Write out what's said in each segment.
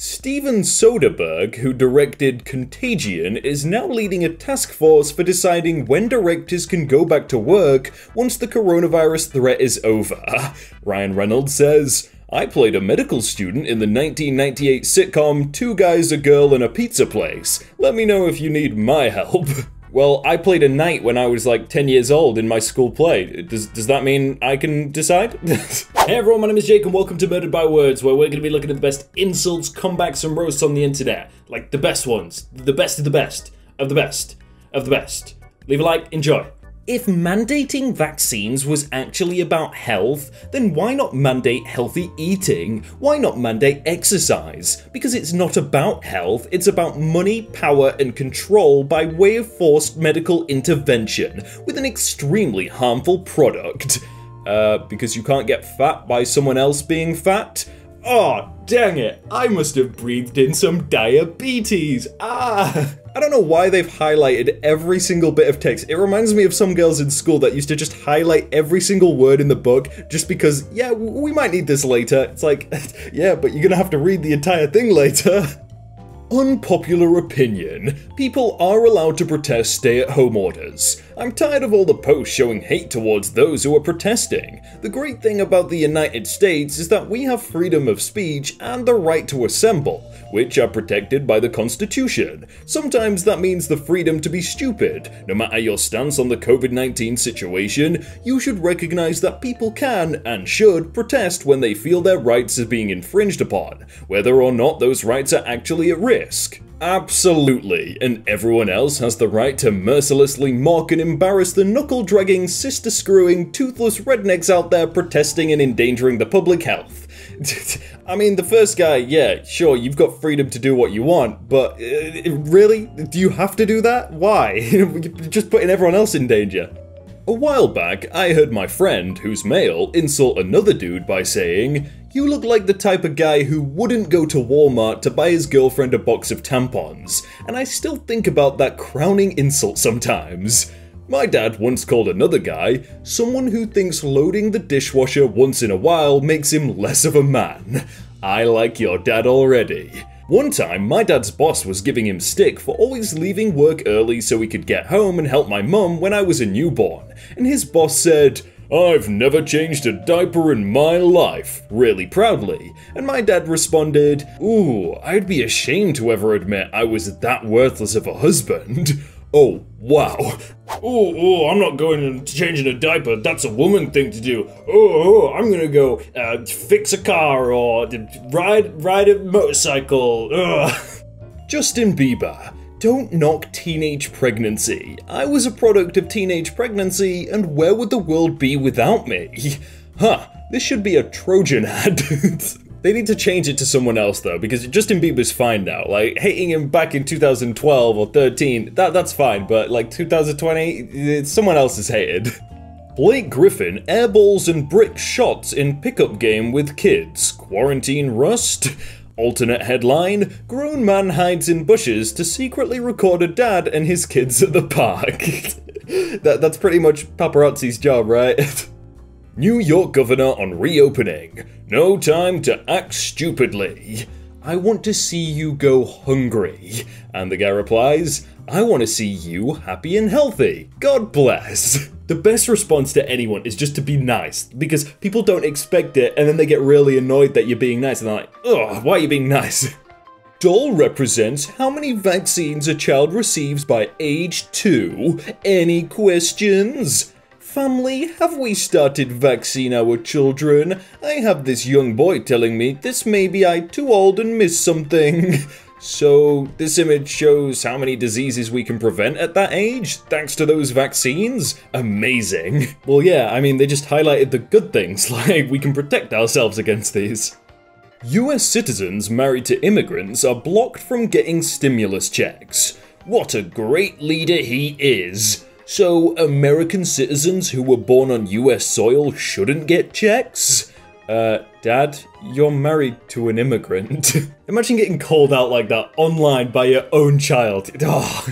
Steven Soderbergh, who directed Contagion, is now leading a task force for deciding when directors can go back to work once the coronavirus threat is over. Ryan Reynolds says, "I played a medical student in the 1998 sitcom Two Guys, a Girl, and a Pizza Place. Let me know if you need my help." Well, I played a knight when I was like 10 years old in my school play. Does that mean I can decide? Hey everyone, my name is Jake and welcome to Murdered by Words, where we're going to be looking at the best insults, comebacks, and roasts on the internet. Like the best ones. The best of the best. Of the best. Of the best. Leave a like, enjoy. If mandating vaccines was actually about health, then why not mandate healthy eating? Why not mandate exercise? Because it's not about health, it's about money, power, and control by way of forced medical intervention with an extremely harmful product. Because you can't get fat by someone else being fat? Oh, dang it, I must have breathed in some diabetes. I don't know why they've highlighted every single bit of text. It reminds me of some girls in school that used to just highlight every single word in the book just because, yeah, we might need this later. It's like, yeah, but you're gonna have to read the entire thing later. Unpopular opinion. People are allowed to protest stay-at-home orders. I'm tired of all the posts showing hate towards those who are protesting. The great thing about the United States is that we have freedom of speech and the right to assemble, which are protected by the Constitution. Sometimes that means the freedom to be stupid. No matter your stance on the COVID-19 situation, you should recognize that people can and should protest when they feel their rights are being infringed upon, whether or not those rights are actually at risk. Absolutely, and everyone else has the right to mercilessly mock and embarrass the knuckle-dragging, sister-screwing, toothless rednecks out there protesting and endangering the public health. I mean, the first guy, yeah, sure, you've got freedom to do what you want, but really? Do you have to do that? Why? You're just putting everyone else in danger. A while back, I heard my friend, who's male, insult another dude by saying, "You look like the type of guy who wouldn't go to Walmart to buy his girlfriend a box of tampons," and I still think about that crowning insult sometimes. My dad once called another guy someone who thinks loading the dishwasher once in a while makes him less of a man. I like your dad already. One time, my dad's boss was giving him stick for always leaving work early so he could get home and help my mum when I was a newborn, and his boss said, "I've never changed a diaper in my life," really proudly, and my dad responded, "Ooh, I'd be ashamed to ever admit I was that worthless of a husband." Oh, wow. Oh, I'm not going and changing a diaper, that's a woman thing to do. Oh, I'm gonna go fix a car or ride a motorcycle. Ugh. Justin Bieber. Don't knock teenage pregnancy. I was a product of teenage pregnancy, and where would the world be without me? Huh, this should be a Trojan ad. They need to change it to someone else though, because Justin Bieber's fine now. Like, hating him back in 2012 or 13, that's fine, but like 2020, someone else is hated. Blake Griffin airballs and bricks shots in pickup game with kids. Quarantine rust? Alternate headline, grown man hides in bushes to secretly record a dad and his kids at the park. That's pretty much paparazzi's job, right? New York governor on reopening. No time to act stupidly. I want to see you go hungry. And the guy replies, I want to see you happy and healthy. God bless. The best response to anyone is just to be nice, because people don't expect it and then they get really annoyed that you're being nice and they're like, ugh, why are you being nice? Doll represents how many vaccines a child receives by age 2. Any questions? Family, have we started vaccine our children? I have this young boy telling me this may be I too old and miss something. So this image shows how many diseases we can prevent at that age, thanks to those vaccines? Amazing. Well yeah, I mean they just highlighted the good things, like we can protect ourselves against these. US citizens married to immigrants are blocked from getting stimulus checks. What a great leader he is. So, American citizens who were born on US soil shouldn't get checks? Dad, you're married to an immigrant. Imagine getting called out like that online by your own child. Oh.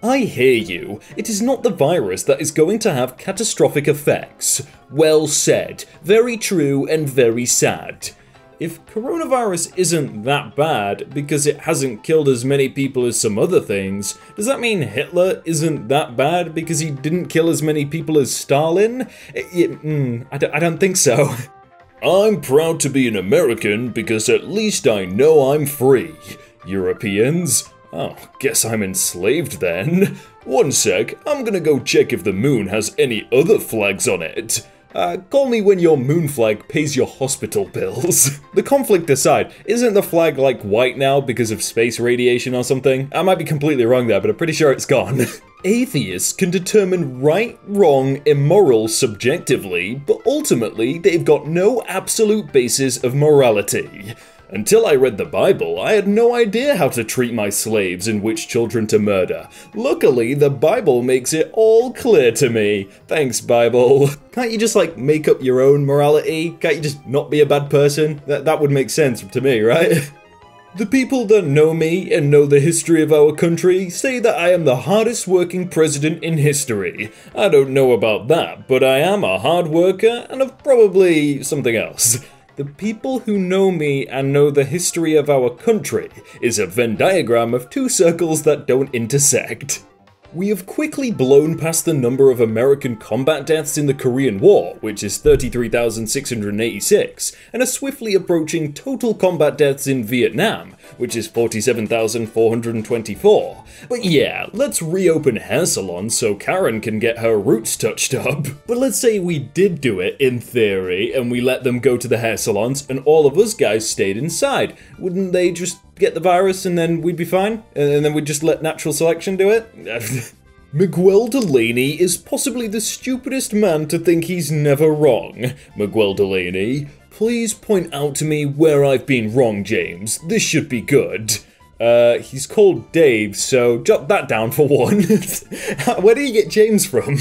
I hear you. It is not the virus that is going to have catastrophic effects. Well said. Very true and very sad. If coronavirus isn't that bad because it hasn't killed as many people as some other things, does that mean Hitler isn't that bad because he didn't kill as many people as Stalin? I don't think so. I'm proud to be an American because at least I know I'm free. Europeans? Oh, guess I'm enslaved then. One sec, I'm gonna go check if the moon has any other flags on it. Call me when your moon flag pays your hospital bills. The conflict aside, isn't the flag like white now because of space radiation or something? I might be completely wrong there, but I'm pretty sure it's gone. Atheists can determine right, wrong, immoral subjectively, but ultimately they've got no absolute basis of morality. Until I read the Bible, I had no idea how to treat my slaves and which children to murder. Luckily, the Bible makes it all clear to me. Thanks, Bible. Can't you just, like, make up your own morality? Can't you just not be a bad person? That would make sense to me, right? The people that know me and know the history of our country say that I am the hardest working president in history. I don't know about that, but I am a hard worker and of probably something else. The people who know me and know the history of our country is a Venn diagram of two circles that don't intersect. We have quickly blown past the number of American combat deaths in the Korean War, which is 33,686, and are swiftly approaching total combat deaths in Vietnam, which is 47,424. But yeah, let's reopen hair salons so Karen can get her roots touched up. But let's say we did do it in theory, and we let them go to the hair salons, and all of us guys stayed inside. Wouldn't they just get the virus and then we'd be fine? And then we'd just let natural selection do it? Miguel Delaney is possibly the stupidest man to think he's never wrong. Miguel Delaney, please point out to me where I've been wrong, James. This should be good. He's called Dave, so jot that down for one. Where do you get James from?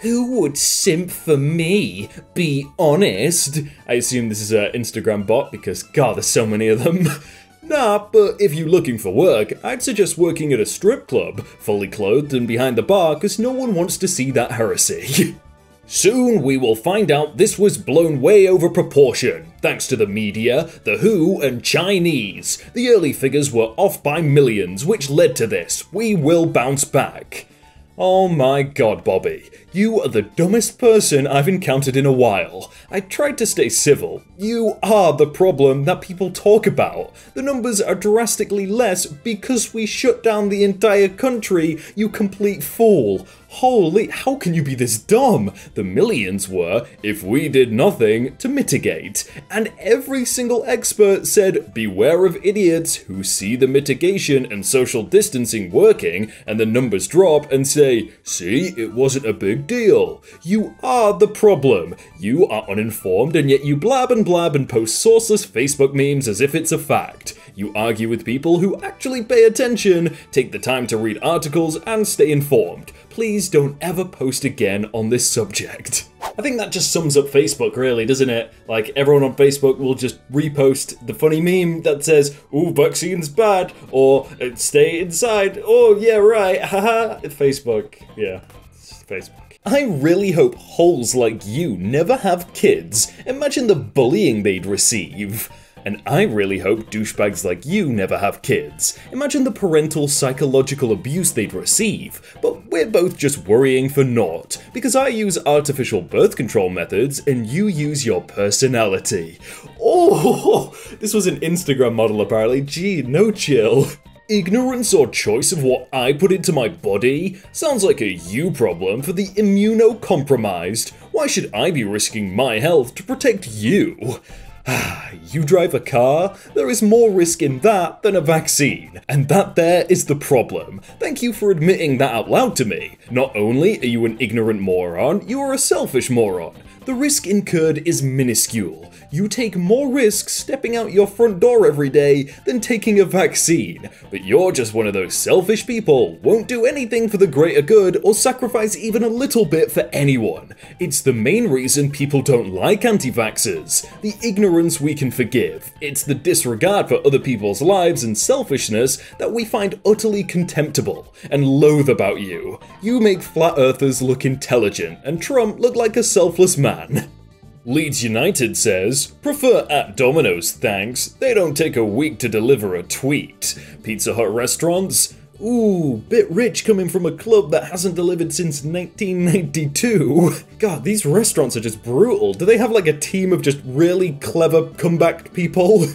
Who would simp for me? Be honest. I assume this is an Instagram bot because, God, there's so many of them. Nah, but if you're looking for work, I'd suggest working at a strip club, fully clothed and behind the bar, because no one wants to see that heresy. Soon we will find out this was blown way over proportion, thanks to the media, the WHO, and Chinese. The early figures were off by millions, which led to this. We will bounce back. Oh my god, Bobby. You are the dumbest person I've encountered in a while. I tried to stay civil. You are the problem that people talk about. The numbers are drastically less because we shut down the entire country, you complete fool. Holy, how can you be this dumb? The millions were, if we did nothing, to mitigate. And every single expert said, beware of idiots who see the mitigation and social distancing working and the numbers drop and say, see, it wasn't a big deal. You are the problem. You are uninformed and yet you blab and post sourceless Facebook memes as if it's a fact. You argue with people who actually pay attention, take the time to read articles and stay informed. Please don't ever post again on this subject. I think that just sums up Facebook, really, doesn't it? Like, everyone on Facebook will just repost the funny meme that says, ooh, vaccine's bad, or stay inside, oh, yeah, right, haha. Facebook, yeah, it's Facebook. I really hope holes like you never have kids. Imagine the bullying they'd receive. And I really hope douchebags like you never have kids. Imagine the parental psychological abuse they'd receive. But we're both just worrying for naught, because I use artificial birth control methods and you use your personality. Oh, this was an Instagram model apparently. Gee, no chill. Ignorance or choice of what I put into my body? Sounds like a you problem for the immunocompromised. Why should I be risking my health to protect you? You drive a car? There is more risk in that than a vaccine. And that there is the problem. Thank you for admitting that out loud to me. Not only are you an ignorant moron, you are a selfish moron. The risk incurred is minuscule. You take more risks stepping out your front door every day than taking a vaccine. But you're just one of those selfish people, won't do anything for the greater good or sacrifice even a little bit for anyone. It's the main reason people don't like anti-vaxxers. The ignorance we can forgive. It's the disregard for other people's lives and selfishness that we find utterly contemptible and loathe about you. You make flat earthers look intelligent and Trump look like a selfless man. Leeds United says, prefer at Domino's, thanks. They don't take a week to deliver a tweet. Pizza Hut restaurants? Ooh, bit rich coming from a club that hasn't delivered since 1992. God, these restaurants are just brutal. Do they have like a team of just really clever comeback people?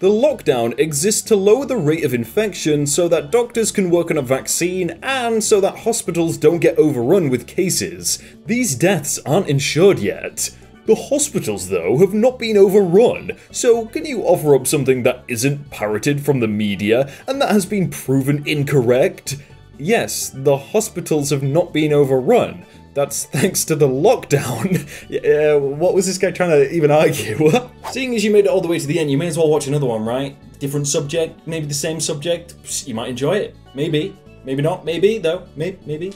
The lockdown exists to lower the rate of infection so that doctors can work on a vaccine and so that hospitals don't get overrun with cases. These deaths aren't insured yet. The hospitals, though, have not been overrun, so can you offer up something that isn't parroted from the media and that has been proven incorrect? Yes, the hospitals have not been overrun. That's thanks to the lockdown. Yeah, what was this guy trying to even argue? Seeing as you made it all the way to the end, you may as well watch another one, right? Different subject, maybe the same subject. You might enjoy it. Maybe. Maybe not. Maybe, though. Maybe.